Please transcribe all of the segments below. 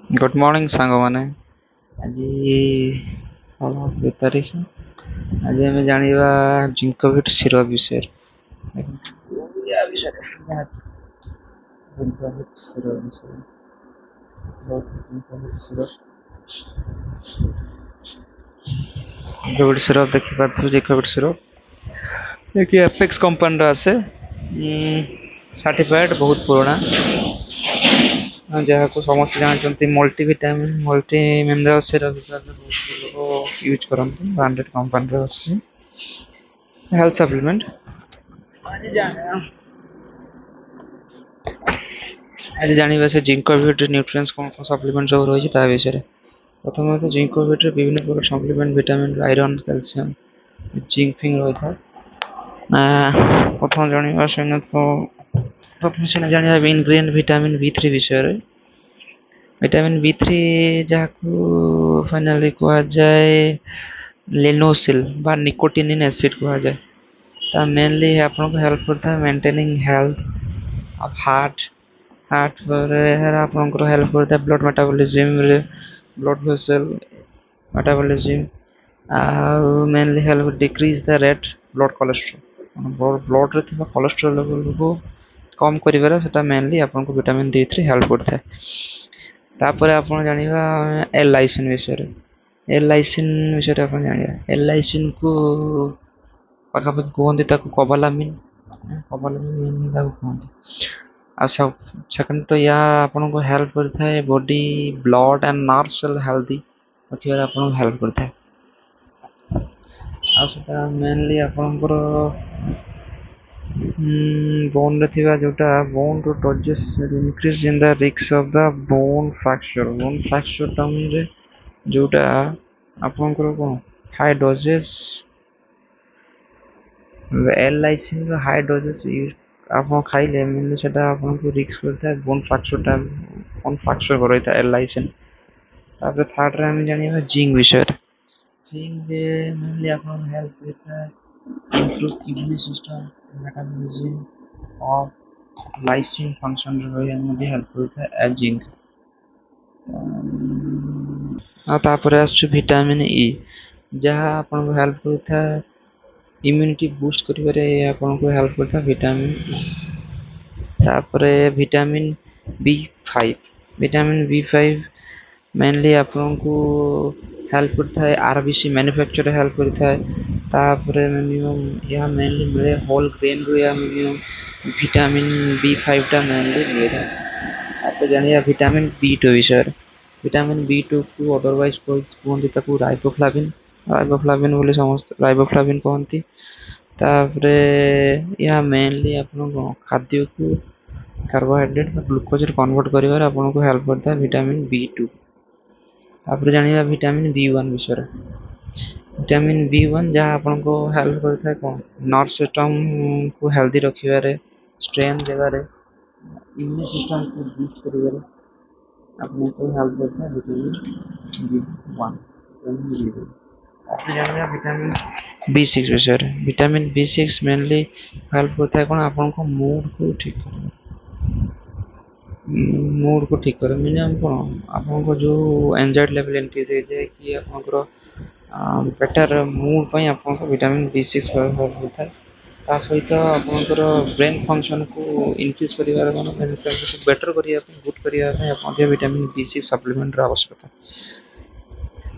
Good morning ସାଙ୍ଗମାନେ। ଆଜି 2 ତାରିଖ। ଆଜି ଆମେ ଜାଣିବା ଜିଙ୍କୋଭିଟ୍ ସିରପ୍ ବିଷୟରେ। ୟା ବିଷୟରେ ଜିଙ୍କୋଭିଟ୍ ସିରପ୍ ବିଷୟରେ। ଜିଙ୍କୋଭିଟ୍ ସିରପ୍ ଦେଖିପାରୁଥିବେ। ଜିଙ୍କୋଭିଟ୍ ସିରପ୍ କି ଏପେକ୍ସ କମ୍ପାନୀର ଆସେ। ସାର୍ଟିଫାଏଡ୍ ବହୁତ ପୁରୁଣା, ଯାହାକୁ ସମସ୍ତେ ଜାଣିଛନ୍ତି ମଲ୍ଟିଭିଟାମିନ୍ ମଲ୍ଟି ମିନେରାଲ ସିରପ୍ ହିସାବରେ ବହୁତ ଲୋକ ୟୁଜ୍ କରନ୍ତି। ବ୍ରାଣ୍ଡେଡ୍ କମ୍ପାନୀର ଆସୁଛି ହେଲ୍ଥ ସପ୍ଲିମେଣ୍ଟ। ଆଜି ଜାଣିବା ସେ ଜିଙ୍କୋଭିଟ୍ ନ୍ୟୁଟ୍ରିଏଣ୍ଟସ୍ କ'ଣ କ'ଣ ସପ୍ଲିମେଣ୍ଟ ସବୁ ରହିଛି ତା ବିଷୟରେ। ପ୍ରଥମତଃ ଜିଙ୍କୋଭିଟ୍ରେ ବିଭିନ୍ନ ପ୍ରକାର supplement vitamin, iron, calcium, zinc ଫିଙ୍କ୍ ରହିଥାଏ। ପ୍ରଥମ ଜାଣିବା ଜାଣିବା ଇନଗ୍ରେଡିଏଣ୍ଟ ଭିଟାମିନ୍ B3 ବିଷୟରେ। ଭିଟାମିନ୍ B3 ଯାହାକୁ ଫାଇନାଲି କୁହାଯାଏ ଲିନୋସିଲ୍ ବା ନିକୋଟିନିନ୍ ଏସିଡ୍ କୁହାଯାଏ। ତା ମେନଲି ଆପଣଙ୍କୁ ହେଲ୍ପ କରିଥାଏ ମେଣ୍ଟେନିଂ ହେଲ୍ଥ ଅଫ୍ ହାର୍ଟ ପରେ ଆପଣଙ୍କର ହେଲ୍ପ କରିଥାଏ ବ୍ଲଡ୍ ମେଟାବଲିଜିମ୍ରେ, ବ୍ଲଡ୍ ଭେସେଲ୍ ମେଟାବଲିଜିମ୍, ଆଉ mainly help decrease the rate blood cholesterol. ବ୍ଲଡ୍ରେ ଥିବା କୋଲେଷ୍ଟ୍ରଲ୍ ଲେଭେଲ୍କୁ କମ୍ କରିବାରେ ସେଟା ମେନଲି ଆପଣଙ୍କୁ ଭିଟାମିନ୍ D3 ହେଲ୍ପ କରିଥାଏ। ତାପରେ ଆପଣ ଜାଣିବା ଏଲ୍-ଲାଇସିନ୍ ବିଷୟରେ। ଏଲ୍-ଲାଇସିନ୍ ବିଷୟରେ ଆପଣ ଜାଣିବା। ଏଲ୍-ଲାଇସିନ୍କୁ ପାଖାପାଖି କୁହନ୍ତି ତାକୁ କୋବାଲାମିନ୍ ତାକୁ କୁହନ୍ତି। ଆଉ ସେକେଣ୍ଡ ତ ୟା ଆପଣଙ୍କୁ ହେଲ୍ପ କରିଥାଏ body blood and nerve cell healthy ରଖିବାରେ ଆପଣଙ୍କୁ ହେଲ୍ପ କରିଥାଏ। ଆଉ ସେଟା ମେନଲି ଆପଣଙ୍କର ବୋନ୍ରେ ଥିବା ଯୋଉଟା ବୋନ୍ ରୋଟୋଜେସ୍ increase in the risk of the bone fracture. Bone fracture ଟାଇମ୍ରେ ଯୋଉଟା ଆପଣଙ୍କର କ'ଣ ହାଇ ଡୋଜେସ୍ ଏଲ୍-ଲାଇସିନ୍ର ହାଇ ଡୋଜେସ୍ ଆପଣ ଖାଇଲେ ମେନଲି ସେଟା ଆପଣଙ୍କୁ ରିସ୍କ କରିଥାଏ ବୋନ୍ ଫ୍ରାକ୍ଚର୍ କରାଇଥାଏ ଏଲ୍-ଲାଇସିନ୍। ତାପରେ ଥାର୍ଡ଼ରେ ଆମେ ଜାଣିବା ଜିଙ୍କ୍ ବିଷୟରେ। ଜିଙ୍କ୍ରେ ମେନଲି ଆପଣଙ୍କୁ ହେଲ୍ପ କରିଥାଏ improve kidney system, metabolism of lysine functionରେ ରହିବା ମଧ୍ୟ ହେଲ୍ପ କରିଥାଏ ଜିଙ୍କ୍। ଆଉ ତାପରେ ଆସୁଛି ଭିଟାମିନ୍ ଇ, ଯାହା ଆପଣଙ୍କୁ ହେଲ୍ପ କରିଥାଏ ଇମ୍ୟୁନିଟି ବୁଷ୍ଟ କରିବାରେ ଆପଣଙ୍କୁ ହେଲ୍ପ କରିଥାଏ ଭିଟାମିନ୍ ଇ। ତାପରେ ଭିଟାମିନ୍ B5 ମେନଲି ଆପଣଙ୍କୁ ହେଲ୍ପ କରିଥାଏ RBC ମ୍ୟାନୁଫ୍ୟାକ୍ଚରରେ ହେଲ୍ପ କରିଥାଏ। ତାପରେ ଏହା ମେନଲି ମିଳେ ହୋଲ୍ ଗ୍ରେନ୍ରୁ ଏହା ମିନିମମ୍ ଭିଟାମିନ୍ B5ଟା ମେନଲି ମିଳିଥାଏ। ତାପରେ ଜାଣିବା ଭିଟାମିନ୍ B2 ବିଷୟରେ। ଭିଟାମିନ୍ B2କୁ ଅଦରୱାଇଜ୍ କୁହନ୍ତି ତାକୁ ରାଇବୋଫ୍ଲାଭିନ୍ ବୋଲି ସମସ୍ତେ ରାଇବୋଫ୍ଲାଭିନ୍ କହନ୍ତି। ତାପରେ ଏହା ମେନଲି ଆପଣଙ୍କ ଖାଦ୍ୟକୁ କାର୍ବୋହାଇଡ୍ରେଟ୍ ବା ଗ୍ଲୁକୋଜରେ କନଭର୍ଟ କରିବାରେ ଆପଣଙ୍କୁ ହେଲ୍ପ କରିଥାଏ ଭିଟାମିନ୍ B2। ତାପରେ ଜାଣିବା ଭିଟାମିନ୍ B1 ବିଷୟରେ। ଭିଟାମିନ୍ B1 ଯାହା ଆପଣଙ୍କୁ ହେଲ୍ପ କରିଥାଏ କ'ଣ ନର୍ଭ ସିଷ୍ଟମ୍କୁ ହେଲ୍ଦି ରଖିବାରେ, ଷ୍ଟ୍ରେନ୍ଥ ଦେବାରେ, ଇମ୍ୟୁନ୍ ସିଷ୍ଟମ୍କୁ ବୁଷ୍ଟ କରିବାରେ ଆପଣଙ୍କୁ ହେଲ୍ପ କରିଥାଏ ଭିଟାମିନ୍ B1। ତାପରେ ଜାଣିବା ଭିଟାମିନ୍ B6 ବିଷୟରେ। ଭିଟାମିନ୍ B6 ମେନଲି ହେଲ୍ପ କରିଥାଏ କ'ଣ ଆପଣଙ୍କ ମୁଡ୍କୁ ଠିକ୍ କରେ। ମିନିମମ୍ କ'ଣ ଆପଣଙ୍କ ଯେଉଁ ଏନ୍ଜାଇଟି ଲେଭେଲ୍ ଇନକ୍ରିଜ୍ ହେଇଯାଏ କି ଆପଣଙ୍କର ବେଟର୍ ମୁଡ୍ ପାଇଁ ଆପଣଙ୍କ ଭିଟାମିନ୍ B6 ହେଲ୍ପ କରିଥାଏ। ତା ସହିତ ଆପଣଙ୍କର ବ୍ରେନ୍ ଫଙ୍କସନ୍କୁ ଇନକ୍ରିଜ୍ କରିବାର ବେଟର୍ କରିବା ପାଇଁ ବୁଷ୍ଟ କରିବା ପାଇଁ ମଧ୍ୟ ଭିଟାମିନ୍ B6 ସପ୍ଲିମେଣ୍ଟର ଆବଶ୍ୟକତା।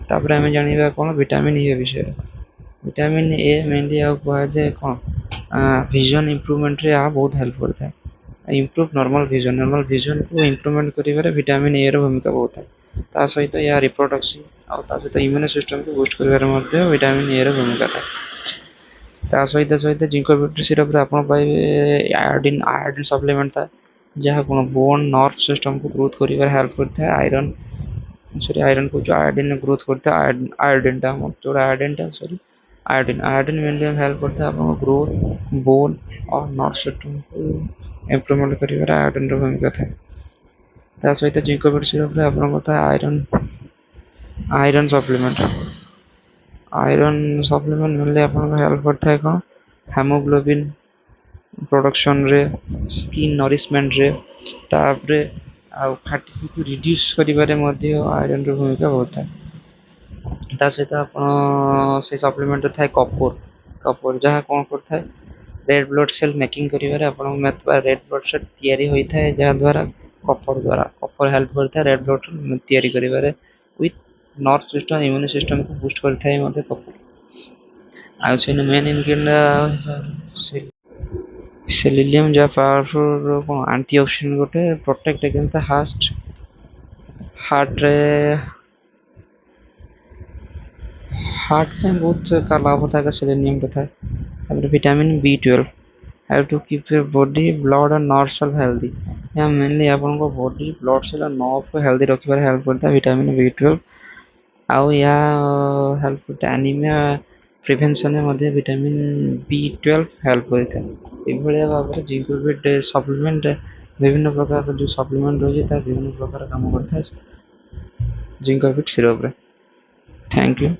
ତାପରେ ଆମେ ଜାଣିବା କ'ଣ ଭିଟାମିନ୍ ଏ ବିଷୟରେ। ଭିଟାମିନ୍ ଏ ମେନଲି ଆଉ କୁହାଯାଏ କ'ଣ ଭିଜନ୍ ଇମ୍ପ୍ରୁଭମେଣ୍ଟରେ ଏହା ବହୁତ ହେଲ୍ପ କରିଥାଏ। ଇମ୍ପ୍ରୁଭ୍ ନର୍ମାଲ୍ ଭିଜନ୍କୁ ଇମ୍ପ୍ରୁଭମେଣ୍ଟ କରିବାରେ ଭିଟାମିନ୍ ଏର ଭୂମିକା ବହୁତ ଥାଏ। ତା ସହିତ ଏହା ରିପ୍ରଡକ୍ସନ୍ ଆଉ ତା ସହିତ ଇମ୍ୟୁନ୍ ସିଷ୍ଟମ୍କୁ ବୁଷ୍ଟ କରିବାରେ ମଧ୍ୟ ଭିଟାମିନ୍ ଏର ଭୂମିକା ଥାଏ। ତା ସହିତ ଜିଙ୍କୋଭିଟ୍ ସିରପ୍ରେ ଆପଣ ପାଇବେ ଆୟୋଡିନ୍ ସପ୍ଲିମେଣ୍ଟ ଥାଏ, ଯାହା କ'ଣ ବୋନ୍ ନର୍ଭ ସିଷ୍ଟମ୍କୁ ଗ୍ରୋଥ୍ କରିବାରେ ହେଲ୍ପ କରିଥାଏ। ଆୟୋଡିନ୍ ଗ୍ରୋଥ୍ କରିଥାଏ। ଆୟୋଡିନ୍ ମେନଲି ହେଲ୍ପ କରିଥାଏ ଆପଣଙ୍କ ଗ୍ରୋଥ୍ ବୋନ୍ ଆଉ ନର୍ଭ ସିଷ୍ଟମ୍କୁ ଇମ୍ପ୍ରୁଭମେଣ୍ଟ କରିବାରେ ଆୟୋଡିନ୍ର ଭୂମିକା ଥାଏ। ତା ସହିତ ଜିଙ୍କୋଭିଟ୍ ସିରପ୍ରେ ଆପଣଙ୍କ ଥାଏ ଆଇରନ୍ ସପ୍ଲିମେଣ୍ଟ ମେନଲି ଆପଣଙ୍କୁ ହେଲ୍ପ କରିଥାଏ କ'ଣ ହେମୋଗ୍ଲୋବିନ୍ ପ୍ରଡକ୍ସନ୍ରେ, ସ୍କିନ୍ ନରିଶମେଣ୍ଟରେ, ତାପରେ ଆଉ ଫାଟିକୁ ରିଡ୍ୟୁସ୍ କରିବାରେ ମଧ୍ୟ ଆଇରନ୍ର ଭୂମିକା ବହୁତ ଥାଏ। ତା ସହିତ ଆପଣ ସେଇ ସପ୍ଲିମେଣ୍ଟରେ ଥାଏ କପର ଯାହା କ'ଣ କରିଥାଏ ରେଡ୍ ବ୍ଲଡ୍ ସେଲ୍ ମେକିଂ କରିବାରେ ଆପଣଙ୍କ ରେଡ୍ ବ୍ଲଡ୍ ସେଲ୍ ତିଆରି ହୋଇଥାଏ, ଯାହାଦ୍ୱାରା କପର ହେଲ୍ପ କରିଥାଏ ରେଡ୍ ବ୍ଲଡ୍ ସେଲ୍ ତିଆରି କରିବାରେ ୱିଥ୍ ନର୍ଭ ସିଷ୍ଟମ୍ ଇମ୍ୟୁନି ସିଷ୍ଟମକୁ ବୁଷ୍ଟ କରିଥାଏ ମଧ୍ୟ କପର। ଆଉ ସେଇଟା ମେନ୍ ଇନଗ୍ରିଡ଼ିଏଣ୍ଟ ସେଲିନିୟମ୍, ଯାହା ପାୱାରଫୁଲ୍ କ'ଣ ଆଣ୍ଟି ଅକ୍ସିଡେଣ୍ଟ ଗୋଟେ ପ୍ରୋଟେକ୍ଟ ଏଗେନ୍ଷ୍ଟ ଦ ହାର୍ଟରେ ହାର୍ଟ ପାଇଁ ବହୁତ ଲାଭଦାୟକ ସେଲେନିୟମଟା ଥାଏ। ତାପରେ vitamin B12 how to keep your body blood and nerve cell healthy. ଏହା ମେନଲି ଆପଣଙ୍କ ବଡି ବ୍ଲଡ୍ ସେଲ୍ ଆଉ ନର୍ଭକୁ ହେଲ୍ଦି ରଖିବାରେ ହେଲ୍ପ କରିଥାଏ ଭିଟାମିନ୍ B12। ଆଉ ଏହା ହେଲ୍ପ କରିଥାଏ ଆନିମିଆ ପ୍ରିଭେନ୍ସନରେ ମଧ୍ୟ ଭିଟାମିନ୍ B12 ହେଲ୍ପ କରିଥାଏ। ଏଭଳିଆ ଭାବରେ ଜିଙ୍କୋଭିଟ୍ ସପ୍ଲିମେଣ୍ଟ ବିଭିନ୍ନ ପ୍ରକାର ଯେଉଁ ସପ୍ଲିମେଣ୍ଟ ରହିଛି ତାହା ବିଭିନ୍ନ ପ୍ରକାର କାମ କରିଥାଏ ଜିଙ୍କୋଭିଟ୍ ସିରପ୍ରେ। Thank you.